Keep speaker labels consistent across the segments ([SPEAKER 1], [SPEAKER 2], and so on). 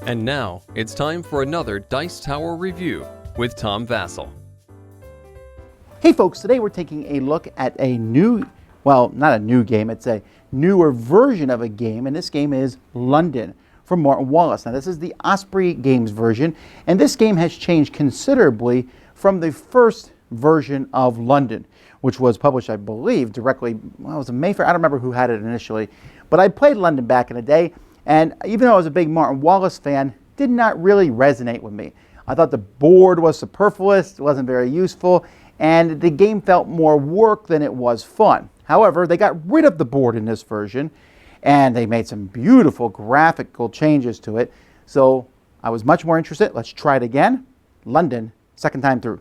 [SPEAKER 1] And now, it's time for another Dice Tower review with Tom Vasel.
[SPEAKER 2] Hey folks, today we're taking a look at a new, well, not a new game, it's a newer version of a game, and this game is London from Martin Wallace. Now this is the Osprey Games version, and this game has changed considerably from the first version of London, which was published, I believe, directly, well, it was a Mayfair, I don't remember who had it initially, but I played London back in the day, and even though I was a big Martin Wallace fan, did not really resonate with me. I thought the board was superfluous, it wasn't very useful, and the game felt more work than it was fun. However, they got rid of the board in this version, and they made some beautiful graphical changes to it, so I was much more interested. Let's try it again. London, second time through.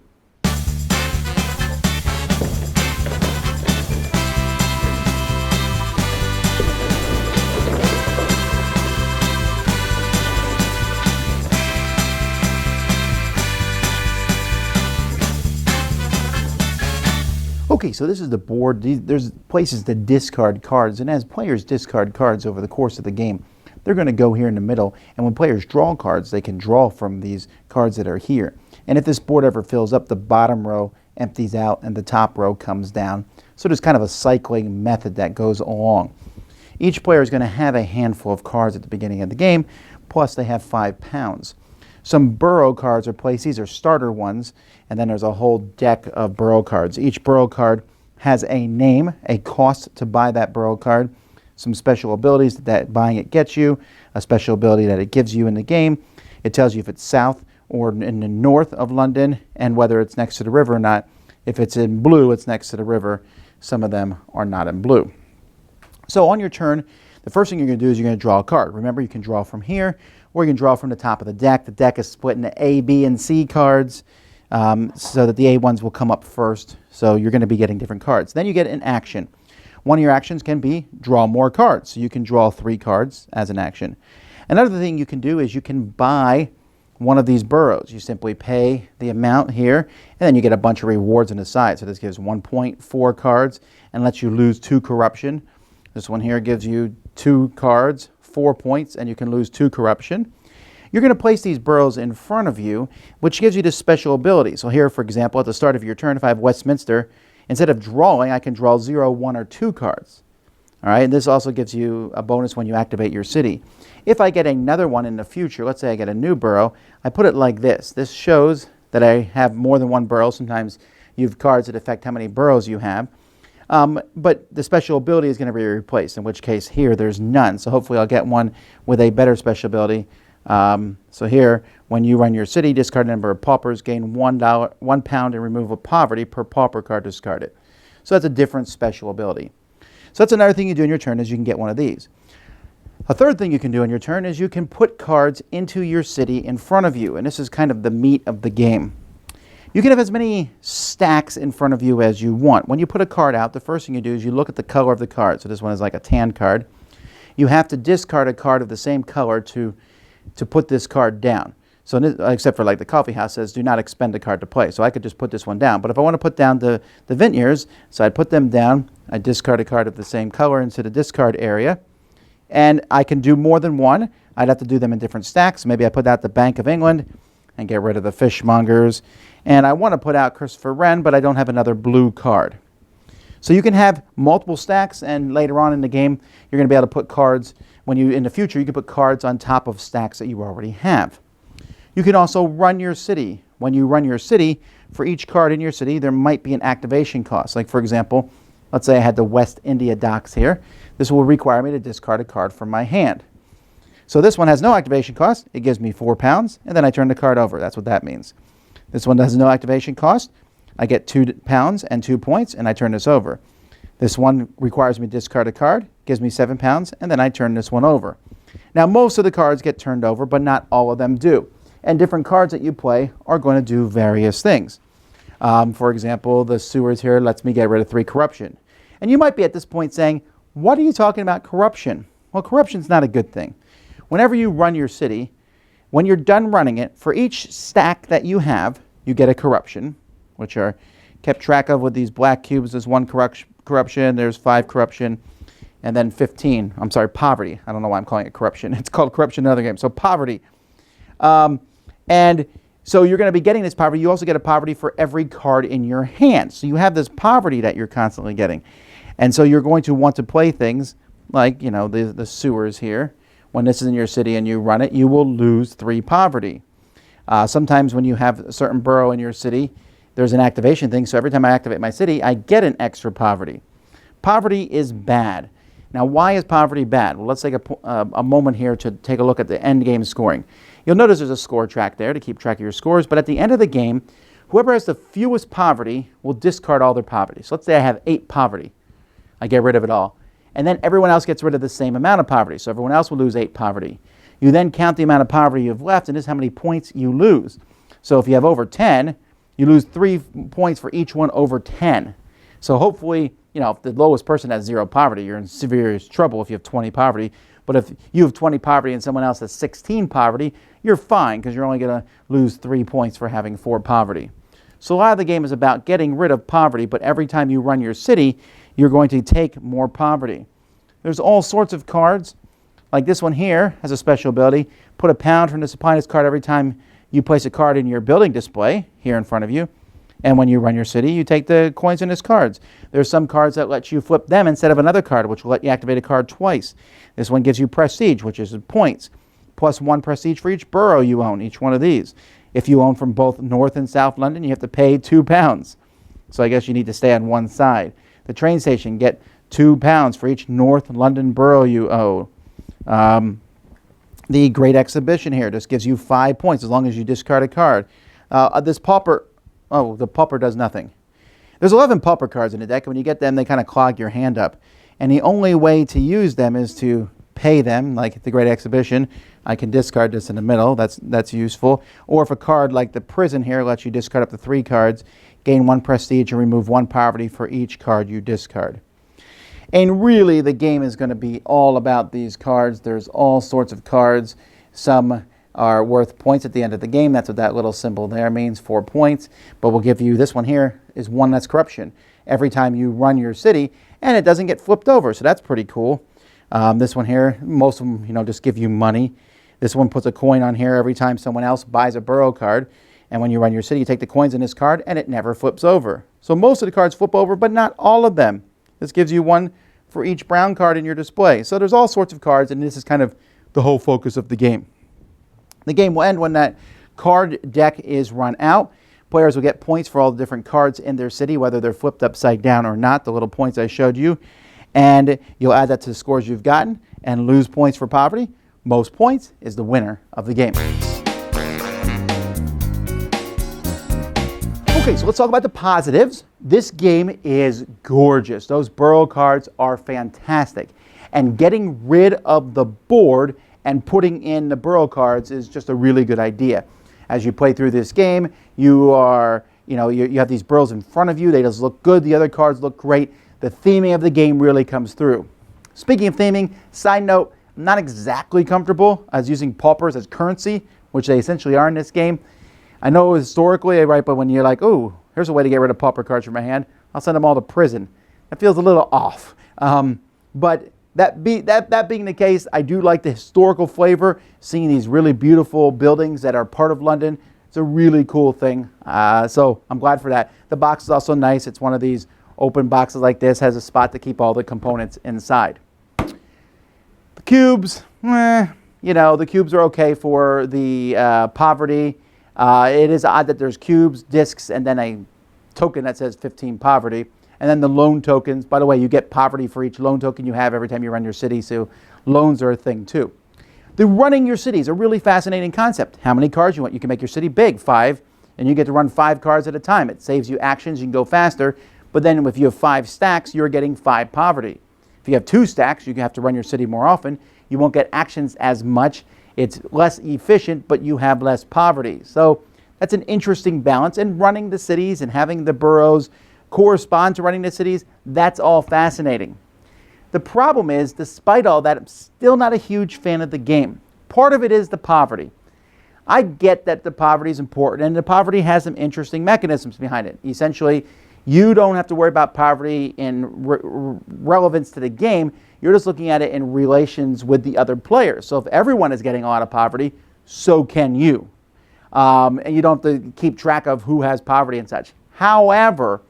[SPEAKER 2] Okay, so this is the board. There's places to discard cards, and as players discard cards over the course of the game, they're going to go here in the middle, and when players draw cards, they can draw from these cards that are here. And if this board ever fills up, the bottom row empties out and the top row comes down. So there's kind of a cycling method that goes along. Each player is going to have a handful of cards at the beginning of the game, plus they have 5 pounds. Some burrow cards are placed. These are starter ones, and then there's a whole deck of burrow cards. Each burrow card has a name, a cost to buy that burrow card, some special abilities that buying it gets you, a special ability that it gives you in the game. It tells you if it's south or in the north of London, and whether it's next to the river or not. If it's in blue, it's next to the river. Some of them are not in blue. So on your turn, the first thing you're going to do is you're going to draw a card. Remember, you can draw from here, or you can draw from the top of the deck. The deck is split into A, B, and C cards, so that the A ones will come up first. So you're going to be getting different cards. Then you get an action. One of your actions can be draw more cards. So you can draw 3 cards as an action. Another thing you can do is you can buy one of these burrows. You simply pay the amount here, and then you get a bunch of rewards on the side. So this gives 1 point, 4 cards, and lets you lose 2 corruption. This one here gives you 2 cards, 4 points, and you can lose 2 corruption. You're going to place these burrows in front of you, which gives you this special ability. So here, for example, at the start of your turn, if I have Westminster, instead of drawing, I can draw 0, 1, or 2 cards. All right, and this also gives you a bonus when you activate your city. If I get another one in the future, let's say I get a new borough, I put it like this. This shows that I have more than 1 borough. Sometimes you have cards that affect how many boroughs you have. But the special ability is going to be replaced, in which case here there's none. So hopefully I'll get one with a better special ability. So here, when you run your city, discard a number of paupers, gain £1 and remove a poverty per pauper card discarded. So that's a different special ability. So that's another thing you do in your turn is you can get one of these. A third thing you can do in your turn is you can put cards into your city in front of you, and this is kind of the meat of the game. You can have as many stacks in front of you as you want. When you put a card out, the first thing you do is you look at the color of the card. So this one is like a tan card. You have to discard a card of the same color to put this card down. So except for like the coffee house says, do not expend a card to play. So I could just put this one down. But if I want to put down the Vintners, so I'd put them down. I discard a card of the same color into the discard area. And I can do more than one. I'd have to do them in different stacks. Maybe I put out the Bank of England and get rid of the fishmongers. And I want to put out Christopher Wren, but I don't have another blue card. So you can have multiple stacks, and later on in the game, you're going to be able to put cards. In the future, you can put cards on top of stacks that you already have. You can also run your city. When you run your city, for each card in your city, there might be an activation cost. Like for example, let's say I had the West India docks here. This will require me to discard a card from my hand. So this one has no activation cost. It gives me 4 pounds, and then I turn the card over. That's what that means. This one has no activation cost. I get 2 pounds and 2 points, and I turn this over. This one requires me to discard a card, gives me 7 pounds, and then I turn this one over. Now, most of the cards get turned over, but not all of them do. And different cards that you play are going to do various things. For example, the sewers here lets me get rid of 3 corruption. And you might be at this point saying, what are you talking about corruption? Well, corruption's not a good thing. Whenever you run your city, when you're done running it, for each stack that you have, you get a corruption, which are kept track of with these black cubes. There's 1 corruption, there's 5 corruption, and then 15. I'm sorry, poverty. I don't know why I'm calling it corruption. It's called corruption in another game. So poverty. And so you're going to be getting this poverty. You also get a poverty for every card in your hand. So you have this poverty that you're constantly getting. And so you're going to want to play things like, the sewers here. When this is in your city and you run it, you will lose 3 poverty. Sometimes when you have a certain borough in your city, there's an activation thing. So every time I activate my city, I get an extra poverty. Poverty is bad. Now, why is poverty bad? Well, let's take a moment here to take a look at the end game scoring. You'll notice there's a score track there to keep track of your scores, but at the end of the game, whoever has the fewest poverty will discard all their poverty. So let's say I have 8 poverty. I get rid of it all. And then everyone else gets rid of the same amount of poverty. So everyone else will lose 8 poverty. You then count the amount of poverty you've left, and this is how many points you lose. So if you have over 10, you lose 3 points for each one over 10. So hopefully, if the lowest person has 0 poverty, you're in severe trouble if you have 20 poverty. But if you have 20 poverty and someone else has 16 poverty, you're fine because you're only going to lose 3 points for having 4 poverty. So a lot of the game is about getting rid of poverty, but every time you run your city, you're going to take more poverty. There's all sorts of cards. Like this one here has a special ability. Put a pound from the supply in this card every time you place a card in your building display here in front of you. And when you run your city, you take the coins in his cards. There's some cards that let you flip them instead of another card, which will let you activate a card twice. This one gives you prestige, which is points, plus 1 prestige for each borough you own, each one of these. If you own from both North and South London, you have to pay 2 pounds. So I guess you need to stay on one side. The train station, get 2 pounds for each North London borough you owe. The Great Exhibition here just gives you 5 points as long as you discard a card. This pauper, the pauper does nothing. There's 11 pauper cards in the deck. When you get them, they kind of clog your hand up. And the only way to use them is to pay them, like the Great Exhibition. I can discard this in the middle. That's useful. Or if a card like the Prison here lets you discard up to 3 cards, gain 1 prestige and remove 1 poverty for each card you discard. And really, the game is going to be all about these cards. There's all sorts of cards. Some are worth points at the end of the game. That's what that little symbol there means, 4 points. But we'll give you, this one here is 1 less corruption every time you run your city, and it doesn't get flipped over, so that's pretty cool. This one here, most of them, just give you money. This one puts a coin on here every time someone else buys a borough card. And when you run your city, you take the coins in this card, and it never flips over. So most of the cards flip over, but not all of them. This gives you 1 for each brown card in your display. So there's all sorts of cards, and this is kind of the whole focus of the game. The game will end when that card deck is run out. Players will get points for all the different cards in their city, whether they're flipped upside down or not, the little points I showed you. And you'll add that to the scores you've gotten and lose points for poverty. Most points is the winner of the game. Okay, so let's talk about the positives. This game is gorgeous. Those borough cards are fantastic. And getting rid of the board and putting in the borough cards is just a really good idea. As you play through this game, you have these boroughs in front of you. They just look good. The other cards look great. The theming of the game really comes through. Speaking of theming, side note, I'm not exactly comfortable as using paupers as currency, which they essentially are in this game. I know historically, right, but when you're like, oh, here's a way to get rid of pauper cards from my hand, I'll send them all to prison. That feels a little off. But that being the case, I do like the historical flavor, seeing these really beautiful buildings that are part of London. It's a really cool thing. So I'm glad for that. The box is also nice. It's one of these open boxes like this, has a spot to keep all the components inside. The cubes, the cubes are okay for the poverty. It is odd that there's cubes, discs, and then a token that says 15 poverty. And then the loan tokens. By the way, you get poverty for each loan token you have every time you run your city, so loans are a thing too. The running your city is a really fascinating concept. How many cards you want? You can make your city big, 5, and you get to run 5 cards at a time. It saves you actions, you can go faster, but then if you have 5 stacks, you're getting 5 poverty. If you have 2 stacks, you have to run your city more often. You won't get actions as much. It's less efficient, but you have less poverty. So that's an interesting balance. And running the cities and having the boroughs correspond to running the cities, that's all fascinating. The problem is, despite all that, I'm still not a huge fan of the game. Part of it is the poverty. I get that the poverty is important, and the poverty has some interesting mechanisms behind it. Essentially, you don't have to worry about poverty in relevance to the game. You're just looking at it in relations with the other players. So if everyone is getting a lot of poverty, so can you. And you don't have to keep track of who has poverty and such. However,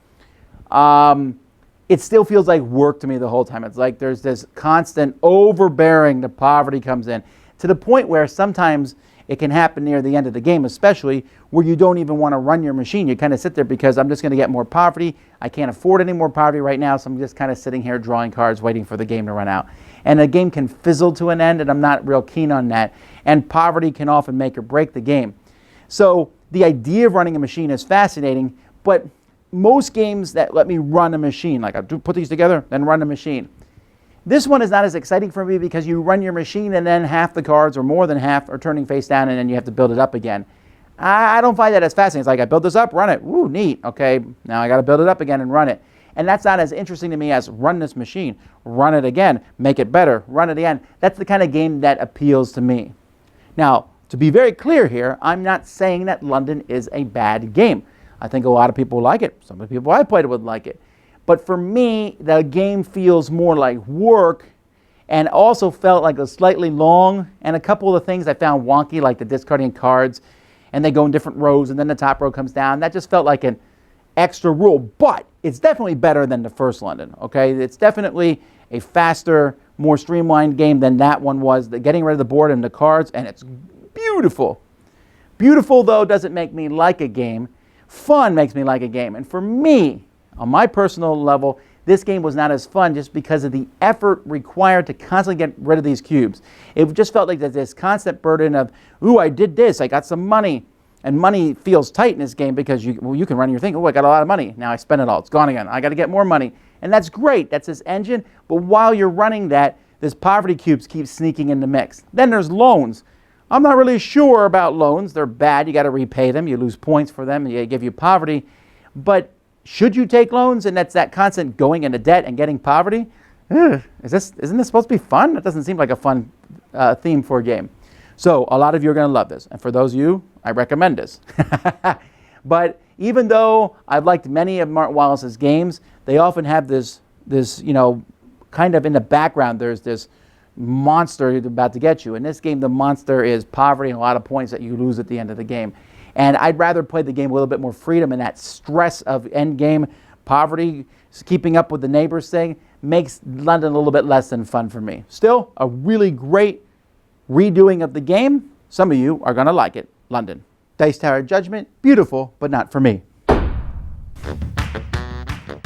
[SPEAKER 2] it still feels like work to me the whole time. It's like there's this constant overbearing, the poverty comes in, to the point where sometimes it can happen near the end of the game, especially where you don't even want to run your machine. You kind of sit there because I'm just going to get more poverty. I can't afford any more poverty right now, so I'm just kind of sitting here drawing cards, waiting for the game to run out. And the game can fizzle to an end, and I'm not real keen on that. And poverty can often make or break the game. So the idea of running a machine is fascinating, but most games that let me run a machine, like I do put these together, then run a machine. This one is not as exciting for me because you run your machine and then half the cards or more than half are turning face down and then you have to build it up again. I don't find that as fascinating. It's like I build this up, run it. Ooh, neat. Okay, now I got to build it up again and run it. And that's not as interesting to me as run this machine, run it again, make it better, run it again. That's the kind of game that appeals to me. Now, to be very clear here, I'm not saying that London is a bad game. I think a lot of people like it. Some of the people I played with like it. But for me, the game feels more like work and also felt like it was slightly long. And a couple of the things I found wonky, like the discarding cards, and they go in different rows, and then the top row comes down. That just felt like an extra rule. But it's definitely better than the first London, okay? It's definitely a faster, more streamlined game than that one was. The getting rid of the board and the cards, and it's beautiful. Beautiful, though, doesn't make me like a game. Fun makes me like a game. And for me, on my personal level, this game was not as fun just because of the effort required to constantly get rid of these cubes. It just felt like there's this constant burden of, ooh, I did this, I got some money. And money feels tight in this game because you can run your thing, oh, I got a lot of money. Now I spent it all, it's gone again. I got to get more money. And that's great, that's this engine. But while you're running that, this poverty cubes keep sneaking in the mix. Then there's loans. I'm not really sure about loans. They're bad. You got to repay them. You lose points for them. They give you poverty. But should you take loans? And that's that constant going into debt and getting poverty. Isn't this supposed to be fun? That doesn't seem like a fun theme for a game. So a lot of you are going to love this. And for those of you, I recommend this. But even though I've liked many of Martin Wallace's games, they often have this kind of in the background, there's this monster about to get you. In this game, the monster is poverty and a lot of points that you lose at the end of the game. And I'd rather play the game with a little bit more freedom, and that stress of end game poverty, keeping up with the neighbors thing, makes London a little bit less than fun for me. Still, a really great redoing of the game. Some of you are going to like it. London. Dice Tower Judgment, beautiful, but not for me.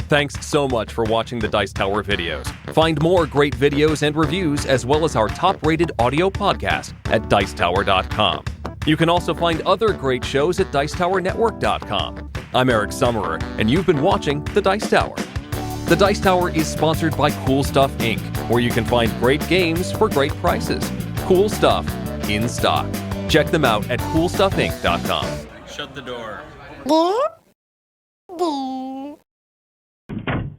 [SPEAKER 1] Thanks so much for watching the Dice Tower videos. Find more great videos and reviews, as well as our top-rated audio podcast at Dicetower.com. You can also find other great shows at Dicetowernetwork.com. I'm Eric Summerer, and you've been watching The Dice Tower. The Dice Tower is sponsored by Cool Stuff Inc., where you can find great games for great prices. Cool stuff in stock. Check them out at CoolStuffInc.com.
[SPEAKER 3] Shut the door.
[SPEAKER 4] Yeah?